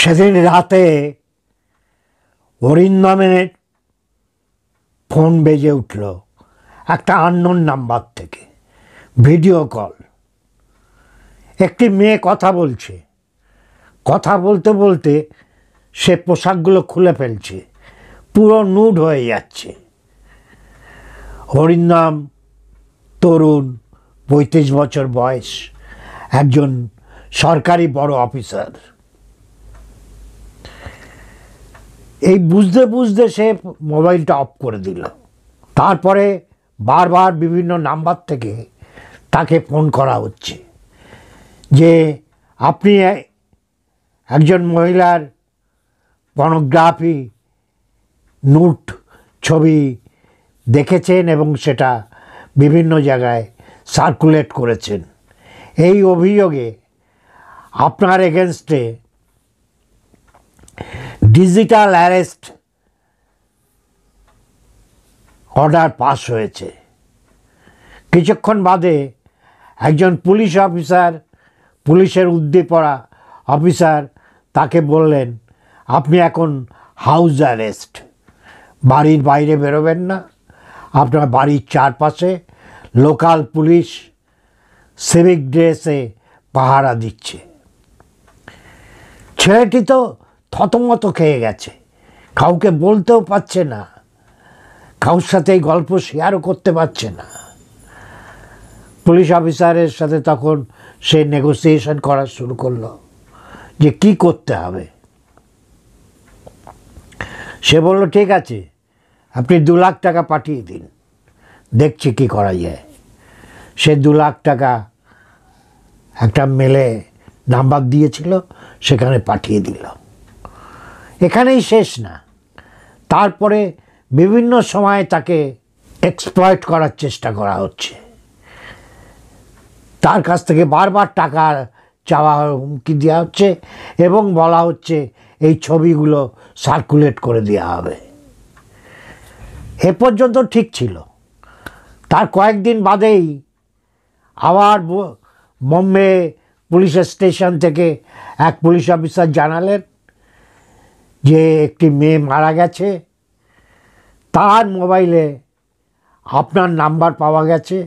সেদিন রাতে অরিন্দমের ফোন বেজে উঠল একটা আননোন নাম্বার থেকে, ভিডিও কল। একটি মেয়ে কথা বলছে, কথা বলতে বলতে সে পোশাকগুলো খুলে ফেলছে, পুরো নুড হয়ে যাচ্ছে। অরিন্দম তরুণ, 35 বছর বয়স, একজন সরকারি বড় অফিসার। এই বুঝতে বুঝতে সে মোবাইলটা অফ করে দিল। তারপরে বারবার বিভিন্ন নাম্বার থেকে তাকে ফোন করা হচ্ছে যে আপনি একজন মহিলার পর্নোগ্রাফি নুট ছবি দেখেছেন এবং সেটা বিভিন্ন জায়গায় সার্কুলেট করেছেন। এই অভিযোগে আপনার এগেনস্টে ডিজিটাল অ্যারেস্ট অর্ডার পাস হয়েছে। কিছুক্ষণ বাদে একজন পুলিশ অফিসার, পুলিশের উদ্দীপনা অফিসার তাকে বললেন, আপনি এখন হাউস অ্যারেস্ট, বাড়ির বাইরে বেরোবেন না, আপনার বাড়ির চারপাশে লোকাল পুলিশ সিভিক ড্রেসে পাহারা দিচ্ছে। ছেলেটি তো থতমত খেয়ে গেছে, কাউকে বলতেও পারছে না, কারোর সাথে এই গল্প শেয়ারও করতে পারছে না। পুলিশ অফিসারের সাথে তখন সে নেগোসিয়েশন করা শুরু করলো যে কি করতে হবে। সে বলল, ঠিক আছে, আপনি 2 লাখ টাকা পাঠিয়ে দিন, দেখছি কি করা যায়। সে 2 লাখ টাকা একটা মেলে নাম্বার দিয়েছিল, সেখানে পাঠিয়ে দিল। এখানেই শেষ না, তারপরে বিভিন্ন সময়ে তাকে এক্সপ্লয়েট করার চেষ্টা করা হচ্ছে। তার কাছ থেকে বারবার টাকা চাওয়া, হুমকি দেওয়া হচ্ছে এবং বলা হচ্ছে এই ছবিগুলো সার্কুলেট করে দেওয়া হবে। এ পর্যন্ত ঠিক ছিল। তার কয়েকদিন বাদেই আবার বোম্বে পুলিশ স্টেশন থেকে এক পুলিশ অফিসার জানালেন যে একটি মেয়ে মারা গেছে, তার মোবাইলে আপনার নাম্বার পাওয়া গেছে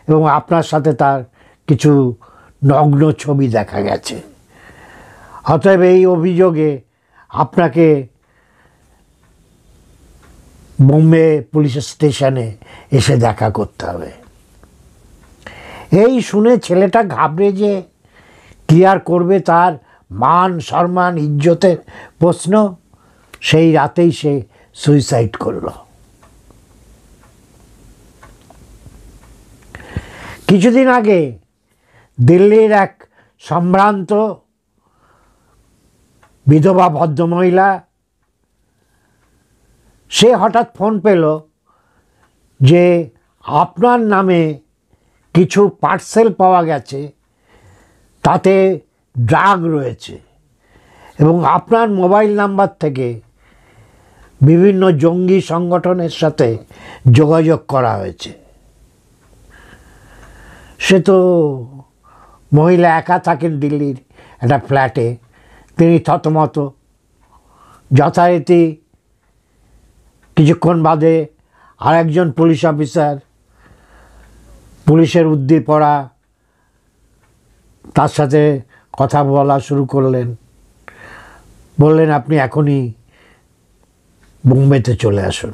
এবং আপনার সাথে তার কিছু নগ্ন ছবি দেখা গেছে। অতএব এই অভিযোগে আপনাকে বোম্বে পুলিশ স্টেশনে এসে দেখা করতে হবে। এই শুনে ছেলেটা ঘাবড়ে যে কি আর করবে, তার মান সম্মান ইজ্জতের প্রশ্ন। সেই রাতেই সে সুইসাইড করল। কিছুদিন আগে দিল্লির এক সম্ভ্রান্ত বিধবা ভদ্রমহিলা, সে হঠাৎ ফোন পেল যে আপনার নামে কিছু পার্সেল পাওয়া গেছে, তাতে ড্রাগ রয়েছে এবং আপনার মোবাইল নাম্বার থেকে বিভিন্ন জঙ্গি সংগঠনের সাথে যোগাযোগ করা হয়েছে। সে তো মহিলা একা থাকেন দিল্লির একটা ফ্ল্যাটে, তিনি থতমত। যথারীতি কিছুক্ষণ বাদে আরেকজন পুলিশ অফিসার, পুলিশের উদ্দীপনা, তার সাথে কথা বলা শুরু করলেন। বললেন, আপনি এখনই বোম্বেতে চলে আসুন।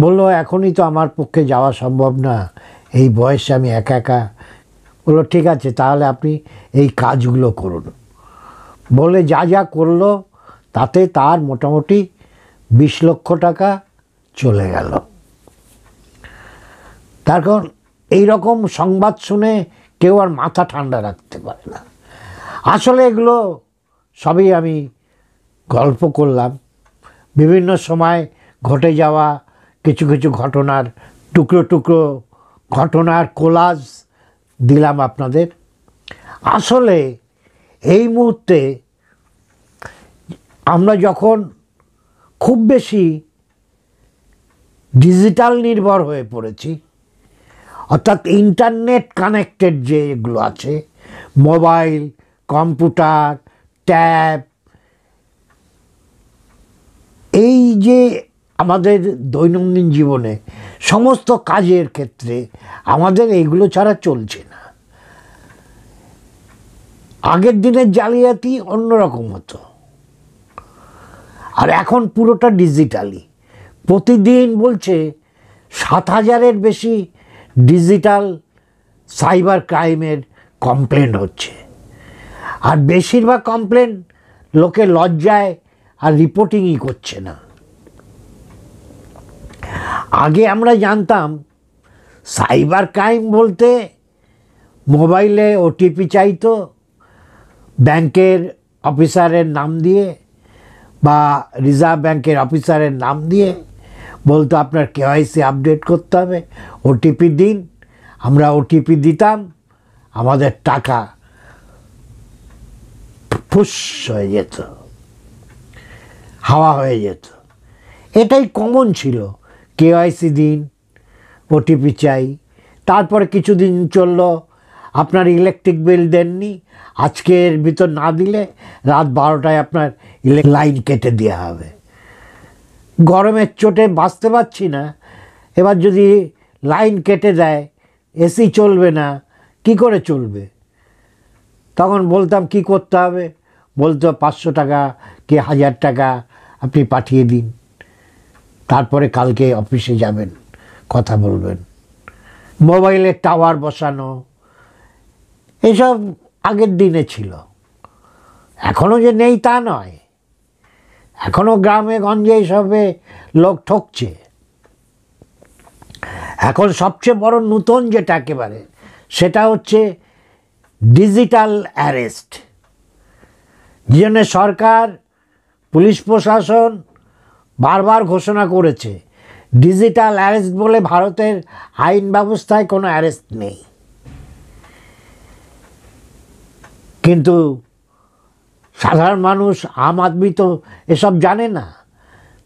বলল, এখনই তো আমার পক্ষে যাওয়া সম্ভব না, এই বয়সে আমি একা একা। বললো, ঠিক আছে, তাহলে আপনি এই কাজগুলো করুন। বলে যা যা করলো তাতে তার মোটামুটি 20 লক্ষ টাকা চলে গেল। তার কারণ এইরকম সংবাদ শুনে কেউ আর মাথা ঠান্ডা রাখতে পারে না। আসলে এগুলো সবই আমি গল্প করলাম, বিভিন্ন সময় ঘটে যাওয়া কিছু কিছু ঘটনার টুকরো টুকরো ঘটনার কোলাজ দিলাম আপনাদের। আসলে এই মুহূর্তে আমরা যখন খুব বেশি ডিজিটাল নির্ভর হয়ে পড়েছি, অর্থাৎ ইন্টারনেট কানেক্টেড যেগুলো আছে, মোবাইল, কম্পিউটার, ট্যাব, এই যে আমাদের দৈনন্দিন জীবনে সমস্ত কাজের ক্ষেত্রে আমাদের এইগুলো ছাড়া চলছে না। আগের দিনের জালিয়াতি অন্যরকম হতো, আর এখন পুরোটা ডিজিটালি। প্রতিদিন বলছে 7,000-এর বেশি ডিজিটাল সাইবার ক্রাইমের কমপ্লেন হচ্ছে, আর বেশিরভাগ কমপ্লেন লোকে লজ্জায় আর রিপোর্টিংই করছে না। আগে আমরা জানতাম সাইবার ক্রাইম বলতে মোবাইলে ওটিপি চাইতো, ব্যাংকের অফিসারের নাম দিয়ে বা রিজার্ভ ব্যাংকের অফিসারের নাম দিয়ে বলতো আপনার কেওয়াইসি আপডেট করতে হবে, ওটিপি দিন। আমরা ওটিপি দিতাম, আমাদের টাকা ফুস হয়ে যেত, হাওয়া হয়ে যেত। এটাই কমন ছিল, কেওয়াইসি দিন, ওটিপি চাই। তারপরে কিছুদিন চলল, আপনার ইলেকট্রিক বিল দেননি, আজকের ভিতর না দিলে রাত 12টায় আপনার লাইন কেটে দেওয়া হবে। গরমের চোটে বাঁচতে পারছি না, এবার যদি লাইন কেটে দেয়, এসি চলবে না, কি করে চলবে? তখন বলতাম কি করতে হবে, বলতো 500 টাকা কি 1000 টাকা আপনি পাঠিয়ে দিন, তারপরে কালকে অফিসে যাবেন, কথা বলবেন। মোবাইলে টাওয়ার বসানো, এসব আগের দিনে ছিল। এখনও যে নেই তা নয়, এখনও গ্রামে গঞ্জে এইসবে লোক ঠকছে। এখন সবচেয়ে বড় নূতন যেটা একেবারে, সেটা হচ্ছে ডিজিটাল অ্যারেস্ট। যে জন্য সরকার, পুলিশ প্রশাসন বারবার ঘোষণা করেছে ডিজিটাল অ্যারেস্ট বলে ভারতের আইন ব্যবস্থায় কোনো অ্যারেস্ট নেই। কিন্তু সাধারণ মানুষ, আম আদমি তো এসব জানে না।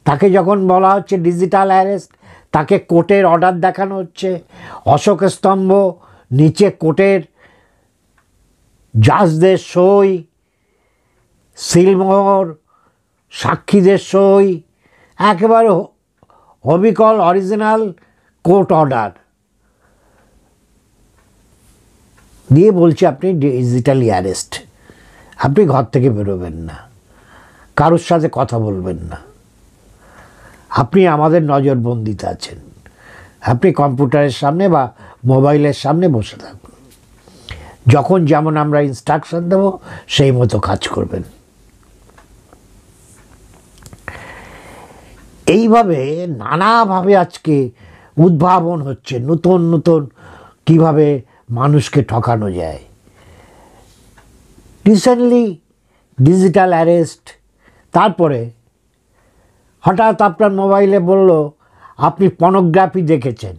তাকে যখন বলা হচ্ছে ডিজিটাল অ্যারেস্ট, তাকে কোর্টের অর্ডার দেখানো হচ্ছে, অশোক স্তম্ভ, নিচে কোর্টের জাজদের সই, সিলমোহর, সাক্ষীদের সই, একেবারে অবিকল অরিজিনাল কোর্ট অর্ডার দিয়ে বলছে আপনি ডিজিটালি অ্যারেস্ট। আপনি ঘর থেকে বেরোবেন না, কারোর সাথে কথা বলবেন না, আপনি আমাদের নজরবন্দিতে আছেন, আপনি কম্পিউটারের সামনে বা মোবাইলের সামনে বসে থাকুন, যখন যেমন আমরা ইনস্ট্রাকশন দেব সেই মতো কাজ করবেন। এইভাবে নানাভাবে আজকে উদ্ভাবন হচ্ছে, নতুন নতুন কীভাবে মানুষকে ঠকানো যায়। রিসেন্টলি ডিজিটাল অ্যারেস্ট, তারপরে হঠাৎ আপনার মোবাইলে বলল আপনি পর্নোগ্রাফি দেখেছেন,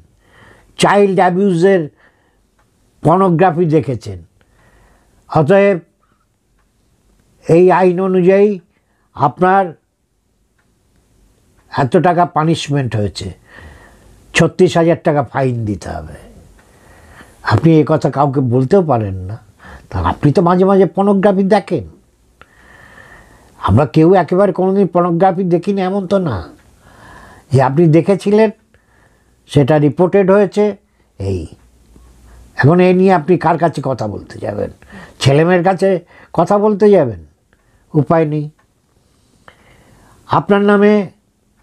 চাইল্ড অ্যাবিউজের পর্নোগ্রাফি দেখেছেন, অতএব এই আইন অনুযায়ী আপনার এত টাকা পানিশমেন্ট হয়েছে, 36,000 টাকা ফাইন দিতে হবে। আপনি এই কথা কাউকে বলতেও পারেন না, তা আপনি তো মাঝে মাঝে পর্নোগ্রাফি দেখেন। আমরা কেউ একেবারে কোনোদিন পর্নোগ্রাফি দেখিনি এমন তো না, যে আপনি দেখেছিলেন, সেটা রিপোর্টেড হয়েছে। এই এখন এই নিয়ে আপনি কার কাছে কথা বলতে যাবেন? ছেলেমেয়ের কাছে কথা বলতে যাবেন? উপায় নেই। আপনার নামে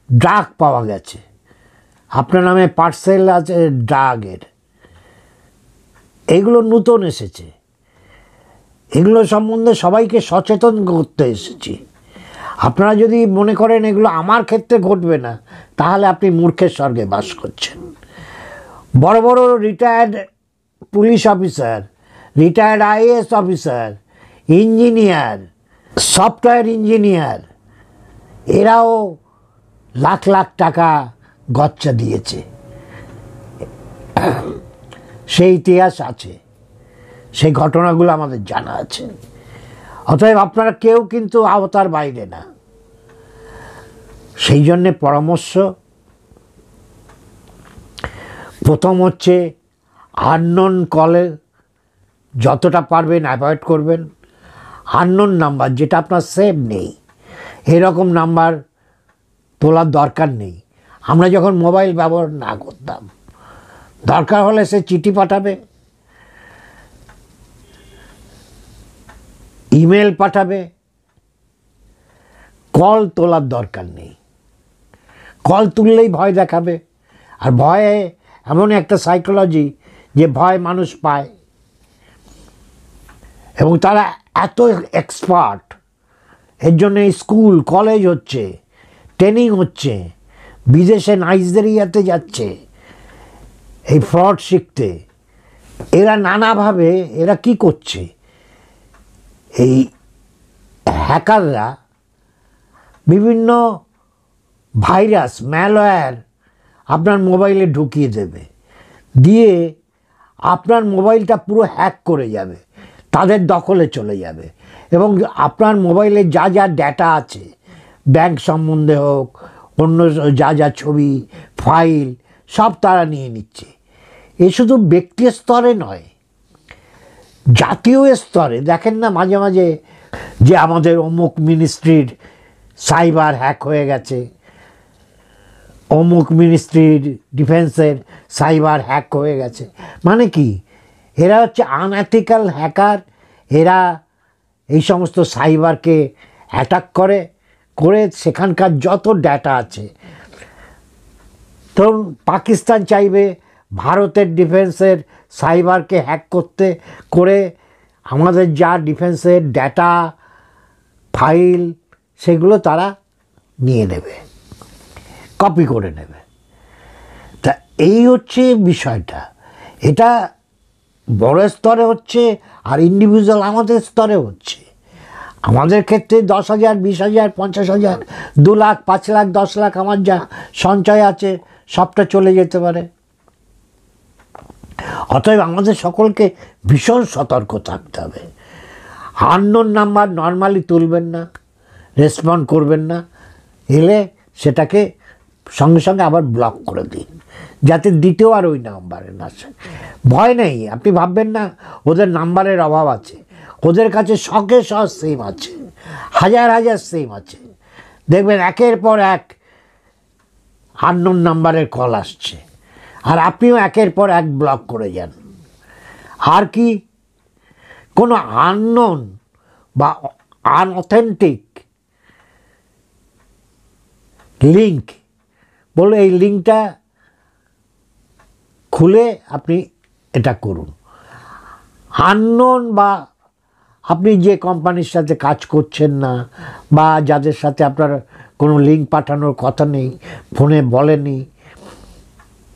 ড্রাগ পাওয়া গেছে, আপনার নামে পার্সেল আছে ড্রাগের, এগুলো নতুন এসেছে, এগুলো সম্বন্ধে সবাইকে সচেতন করতে এসেছি। আপনারা যদি মনে করেন এগুলো আমার ক্ষেত্রে ঘটবে না, তাহলে আপনি মূর্খের স্বর্গে বাস করছেন। বড় বড় retired police officer, retired IAS officer, engineer, software engineer, এরাও লাখ লাখ টাকা গচ্চা দিয়েছে। সেই ইতিহাস আছে, সেই ঘটনাগুলো আমাদের জানা আছে। অতএব আপনারা কেউ কিন্তু আওতার বাইরে না। সেই জন্যে পরামর্শ, প্রথম হচ্ছে আননোন কলে যতটা পারবেন অ্যাভয়েড করবেন। আননোন নাম্বার, যেটা আপনার সেভ নেই, এরকম নাম্বার তোলার দরকার নেই। আমরা যখন মোবাইল ব্যবহার না করতাম, দরকার হলে সে চিঠি পাঠাবে, ইমেল পাঠাবে, কল তোলার দরকার নেই। কল তুললেই ভয় দেখাবে, আর ভয়ে এমন একটা সাইকোলজি যে ভয় মানুষ পায়, এবং তারা এত এক্সপার্ট, এর জন্য স্কুল কলেজ হচ্ছে, ট্রেনিং হচ্ছে, বিদেশে নাইজেরিয়াতে যাচ্ছে এই ফ্রড শিখতে। এরা নানাভাবে এরা কি করছে, এই হ্যাকাররা বিভিন্ন ভাইরাস ম্যালওয়্যার আপনার মোবাইলে ঢুকিয়ে দেবে, দিয়ে আপনার মোবাইলটা পুরো হ্যাক করে যাবে, তাদের দখলে চলে যাবে, এবং আপনার মোবাইলে যা যা ডেটা আছে, ব্যাংক সম্বন্ধে হোক, অন্য যা যা ছবি ফাইল, সব তারা নিয়ে নিচ্ছে। এ শুধু ব্যক্তি স্তরে নয়, জাতীয় স্তরে দেখেন না মাঝে মাঝে যে আমাদের অমুক মিনিস্ট্রির সাইবার হ্যাক হয়ে গেছে, অমুক মিনিস্ট্রির ডিফেন্সের সাইবার হ্যাক হয়ে গেছে। মানে কি, এরা হচ্ছে আনএথিক্যাল হ্যাকার। এরা এই সমস্ত সাইবারকে অ্যাটাক করে করে সেখানকার যত ডেটা আছে, ধরুন পাকিস্তান চাইবে ভারতের ডিফেন্সের সাইবারকে হ্যাক করতে, করে আমাদের যা ডিফেন্সের ডেটা ফাইল সেগুলো তারা নিয়ে নেবে, কপি করে নেবে। তা এই হচ্ছে বিষয়টা। এটা বড় স্তরে হচ্ছে, আর ইন্ডিভিজুয়াল আমাদের স্তরে হচ্ছে। আমাদের ক্ষেত্রে 10,000, 20,000, 50,000, 2 লাখ, 5 লাখ, 10 লাখ আমার যা সঞ্চয় আছে সবটা চলে যেতে পারে। অতএব আমাদের সকলকে ভীষণ সতর্ক থাকতে হবে। আননোন নাম্বার নর্মালি তুলবেন না, রেসপন্ড করবেন না, এলে সেটাকে সঙ্গে সঙ্গে আবার ব্লক করে দিন, যাতে দ্বিতীয় আর ওই নাম্বারে না আসে। ভয় নেই, আপনি ভাববেন না ওদের নাম্বারের অভাব আছে, ওদের কাছে শখে শখ সেম আছে, হাজার হাজার সেম আছে। দেখবেন একের পর এক আননোন নাম্বারের কল আসছে, আর আপনিও একের পর এক ব্লক করে যান। আর কি, কোনো আননোন বা আনঅথেন্টিক লিঙ্ক বলে এই লিঙ্কটা খুলে আপনি এটা করুন। আননোন বা আপনি যে কোম্পানির সাথে কাজ করছেন না, বা যাদের সাথে আপনার কোনো লিঙ্ক পাঠানোর কথা নেই, ফোনে বলেনি,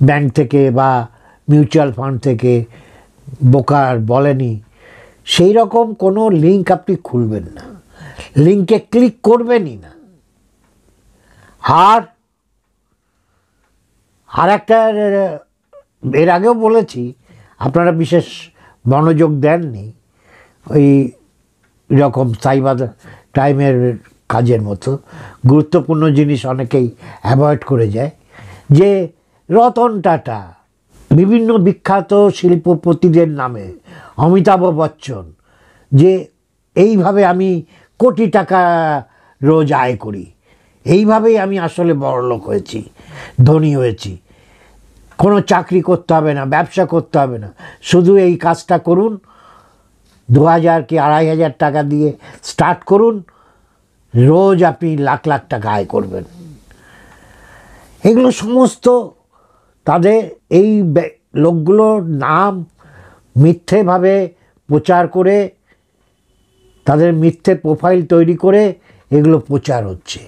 ব্যাংক থেকে বা মিউচুয়াল ফান্ড থেকে ব্রোকার বলেনি, সেই রকম কোনো লিঙ্ক আপনি খুলবেন না, লিঙ্কে ক্লিক করবেনই না। আর একটা, এর আগেও বলেছি, আপনারা বিশেষ মনোযোগ দেননি, ওই রকম সাইবার ক্রাইমের কাজের মতো গুরুত্বপূর্ণ জিনিস অনেকেই অ্যাভয়েড করে যায়, যে রতন টাটা, বিভিন্ন বিখ্যাত শিল্পপতিদের নামে, অমিতাভ বচ্চন, যে এইভাবে আমি কোটি টাকা রোজ আয় করি, এইভাবেই আমি আসলে বড়লোক হয়েছি, ধনী হয়েছি, কোনো চাকরি করতে হবে না, ব্যবসা করতে হবে না, শুধু এই কাজটা করুন, 2,000 কি 2,500 টাকা দিয়ে স্টার্ট করুন, রোজ আপনি লাখ লাখ টাকা আয় করবেন। এগুলো সমস্ত তাদের এই লোকগুলোর নাম মিথ্যেভাবে প্রচার করে, তাদের মিথ্যে প্রোফাইল তৈরি করে এগুলো প্রচার হচ্ছে।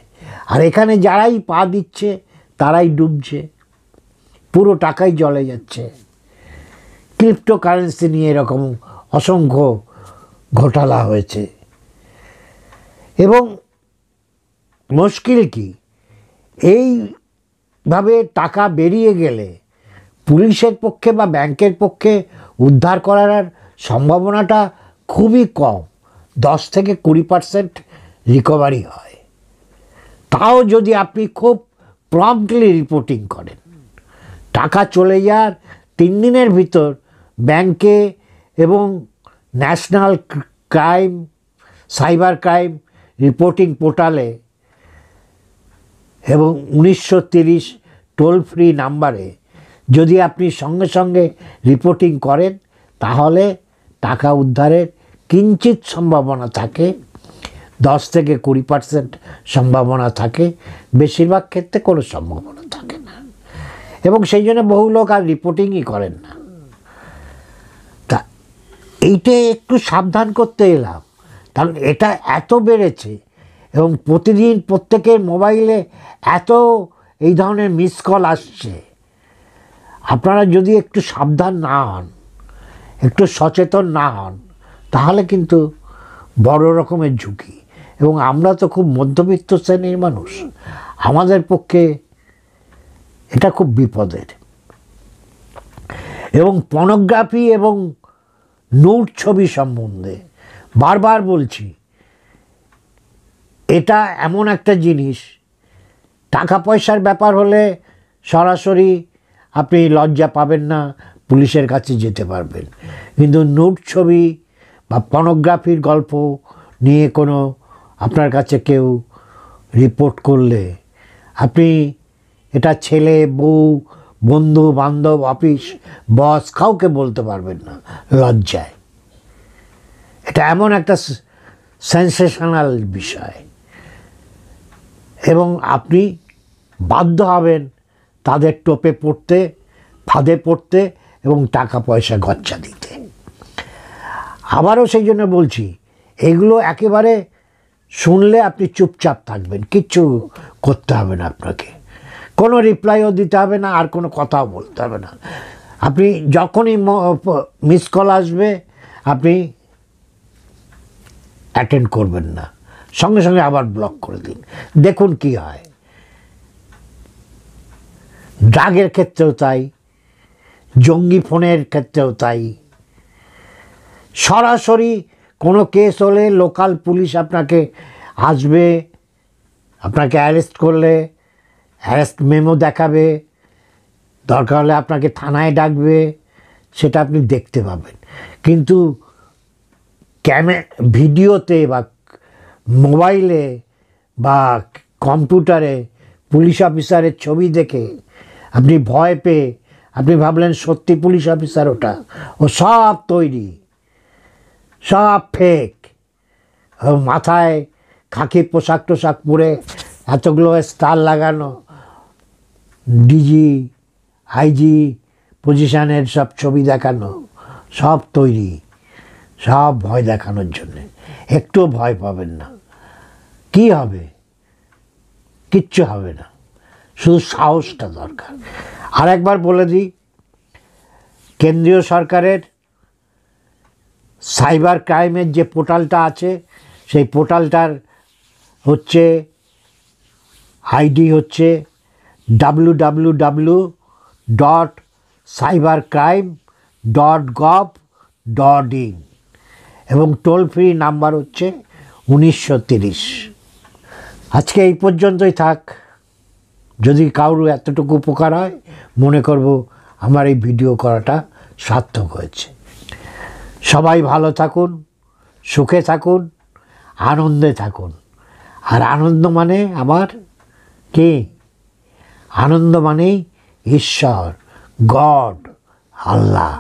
আর এখানে যারাই পা দিচ্ছে তারাই ডুবছে, পুরো টাকাই জলে যাচ্ছে। ক্রিপ্টোকারেন্সি নিয়ে এরকম অসংখ্য ঘোটালা হয়েছে। এবং মুশকিল কি, এইভাবে টাকা বেরিয়ে গেলে পুলিশের পক্ষে বা ব্যাংকের পক্ষে উদ্ধার করার সম্ভাবনাটা খুবই কম, 10 থেকে 20% রিকভারি হয়। তাও যদি আপনি খুব প্রম্পটলি রিপোর্টিং করেন, টাকা চলে যাওয়ার 3 দিনের ভিতর ব্যাংকে এবং national crime cyber crime reporting পোর্টালে এবং 1930 টোল ফ্রি নাম্বারে যদি আপনি সঙ্গে সঙ্গে রিপোর্টিং করেন তাহলে টাকা উদ্ধারের কিঞ্চিত সম্ভাবনা থাকে, 10 থেকে 20% সম্ভাবনা থাকে, বেশিরভাগ ক্ষেত্রে কোনো সম্ভাবনা থাকে না, এবং সেই জন্য বহু লোক আর রিপোর্টিংই করেন না। তা এইটা একটু সাবধান করতে এলাম, কারণ এটা এত বেড়েছে এবং প্রতিদিন প্রত্যেকের মোবাইলে এত এই ধরনের মিস কল আসছে। আপনারা যদি একটু সাবধান না হন, একটু সচেতন না হন, তাহলে কিন্তু বড় রকমের ঝুঁকি। এবং আমরা তো খুব মধ্যবিত্ত শ্রেণীর মানুষ, আমাদের পক্ষে এটা খুব বিপদের। এবং পর্নোগ্রাফি এবং নুড ছবি সম্বন্ধে বারবার বলছি, এটা এমন একটা জিনিস, টাকা পয়সার ব্যাপার হলে সরাসরি আপনি লজ্জা পাবেন না, পুলিশের কাছে যেতে পারবেন। কিন্তু নুড ছবি বা পর্নোগ্রাফির গল্প নিয়ে কোনো আপনার কাছে কেউ রিপোর্ট করলে আপনি এটা ছেলে, বউ, বন্ধু বান্ধব, অফিস বস কাউকে বলতে পারবেন না লজ্জায়। এটা এমন একটা সেন্সেশনাল বিষয় এবং আপনি বাধ্য হবেন তাদের টোপে পড়তে, ফাঁদে পড়তে এবং টাকা পয়সা গচ্ছা দিতে। আবারও সেই জন্য বলছি, এগুলো একেবারে শুনলে আপনি চুপচাপ থাকবেন, কিচ্ছু করতে হবে না, আপনাকে কোনো রিপ্লাইও দিতে হবে না, আর কোনো কথাও বলতে হবে না। আপনি যখনই মিস কল আসবে আপনি অ্যাটেন্ড করবেন না, সঙ্গে সঙ্গে আবার ব্লক করে দিন, দেখুন কি হয়। ড্রাগের ক্ষেত্রেও তাই, জঙ্গি ফোনের ক্ষেত্রেও তাই। সরাসরি কোনো কেস হলে লোকাল পুলিশ আপনাকে আসবে, আপনাকে অ্যারেস্ট করলে অ্যারেস্ট মেমো দেখাবে, দরকার হলে আপনাকে থানায় ডাকবে, সেটা আপনি দেখতে পাবেন। কিন্তু ভিডিওতে বা মোবাইলে বা কম্পিউটারে পুলিশ অফিসারের ছবি দেখে আপনি ভয় পেয়ে আপনি ভাবলেন সত্যি পুলিশ অফিসার, ওটা ও সব তৈরি, সব ফেক। মাথায় খাকি পোশাক টোশাক পরে এতগুলো স্টার লাগানো, ডিজি আইজি পজিশনের সব ছবি দেখানো, সব তৈরি, সব ভয় দেখানোর জন্যে। একটুও ভয় পাবেন না। কি হবে? কিচ্ছু হবে না, শুধু সাহসটা দরকার। আর একবার বলে দিই, কেন্দ্রীয় সরকারের সাইবার ক্রাইমের যে পোর্টালটা আছে, সেই পোর্টালটার হচ্ছে আইডি হচ্ছে www.cybercrime.gov.in এবং টোল ফ্রি নাম্বার হচ্ছে 1930। আজকে এই পর্যন্তই থাক। যদি কারোর এতটুকু উপকার হয়, মনে করব আমার এই ভিডিও করাটা সার্থক হয়েছে। সবাই ভালো থাকুন, সুখে থাকুন, আনন্দে থাকুন। আর আনন্দ মানে আমার কি? আনন্দ মানেই ঈশ্বর, গড, আল্লাহ।